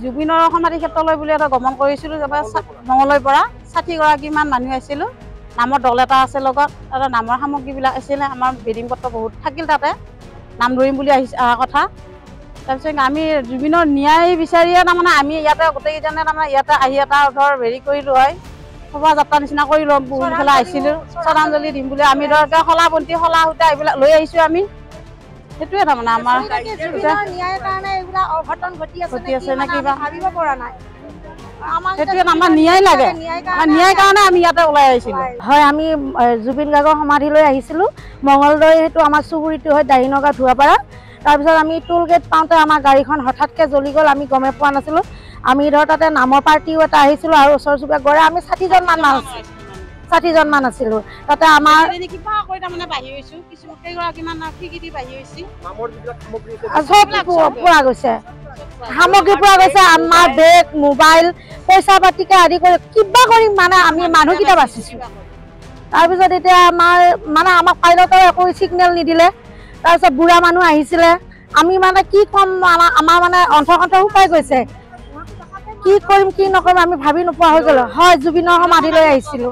জুবিনৰ সমাধি ক্ষেত্ৰলৈ বুলি এটা গমন কৰিছিলোঁ যে মঙলৰ পৰা ৬০গৰাকীমান মানুহ আহিছিলোঁ। নামৰ দল এটা আছে লগত, তাতে নামৰ সামগ্ৰীবিলাক আছিলে, আমাৰ বেডিং পত্ৰ বহুত থাকিল তাতে, নাম ধৰিম বুলি অহা কথা। তাৰপিছত আমি জুবিনৰ ন্যায় বিচাৰিয়ে তাৰমানে আমি ইয়াতে গোটেইকেইজনে তাৰমানে ইয়াতে আহি এটা ধৰ হেৰি কৰিলোঁ হয়, শোভাযাত্ৰা নিচিনা কৰি ল'ম বুলি পেলাই আহিছিলোঁ, শ্ৰদ্ধাঞ্জলি দিম বুলি। আমি ধৰ শলা বন্তি শলা সূতা এইবিলাক লৈ আহিছোঁ আমি। সেইটোৱে তাৰমানে আমাৰ সেইটোৱে আমাৰ ন্যায় লাগে, ন্যায় কাৰণে আমি ইয়াতে ওলাই আহিছিলোঁ। হয়, আমি জুবিন গাৰ্গৰ সমাধিলৈ আহিছিলোঁ। মঙলদৈ সেইটো আমাৰ চুবুৰীটো হয়, দাহিনগা ধোৱাপাৰা। তাৰপিছত আমি টোল গেট পাওঁতে আমাৰ গাড়ীখন হঠাৎকৈ জ্বলি গ'ল, আমি গমেই পোৱা নাছিলোঁ। আমি ধৰ তাতে নামৰ পাৰ্টিও এটা আহিছিলোঁ আৰু ওচৰ চুবুৰীয়া গড়ে আমি ৬০জনমান আছিলোঁ। তাতে আমাৰ পোৱা গৈছে, সামগ্ৰী পোৱা গৈছে, আমাৰ বেগ মোবাইল পইচা পাতিকে আদি কৰি কিবা কৰিম মানে আমি মানুহকেইটা বাচিছোঁ। তাৰপিছত এতিয়া আমাক পাইলটৰ একো ছিগনেল নিদিলে। তাৰপিছত বুঢ়া মানুহ আহিছিলে, আমি মানে কি ক'ম, আমাৰ মানে অন্তৰ্কণ্ঠ শুকাই গৈছে। কি কৰিম কি নকৰিম আমি ভাবি নোপোৱা হৈ গ'লো। হয়, জুবিনৰ সমাধিলৈ আহিছিলোঁ।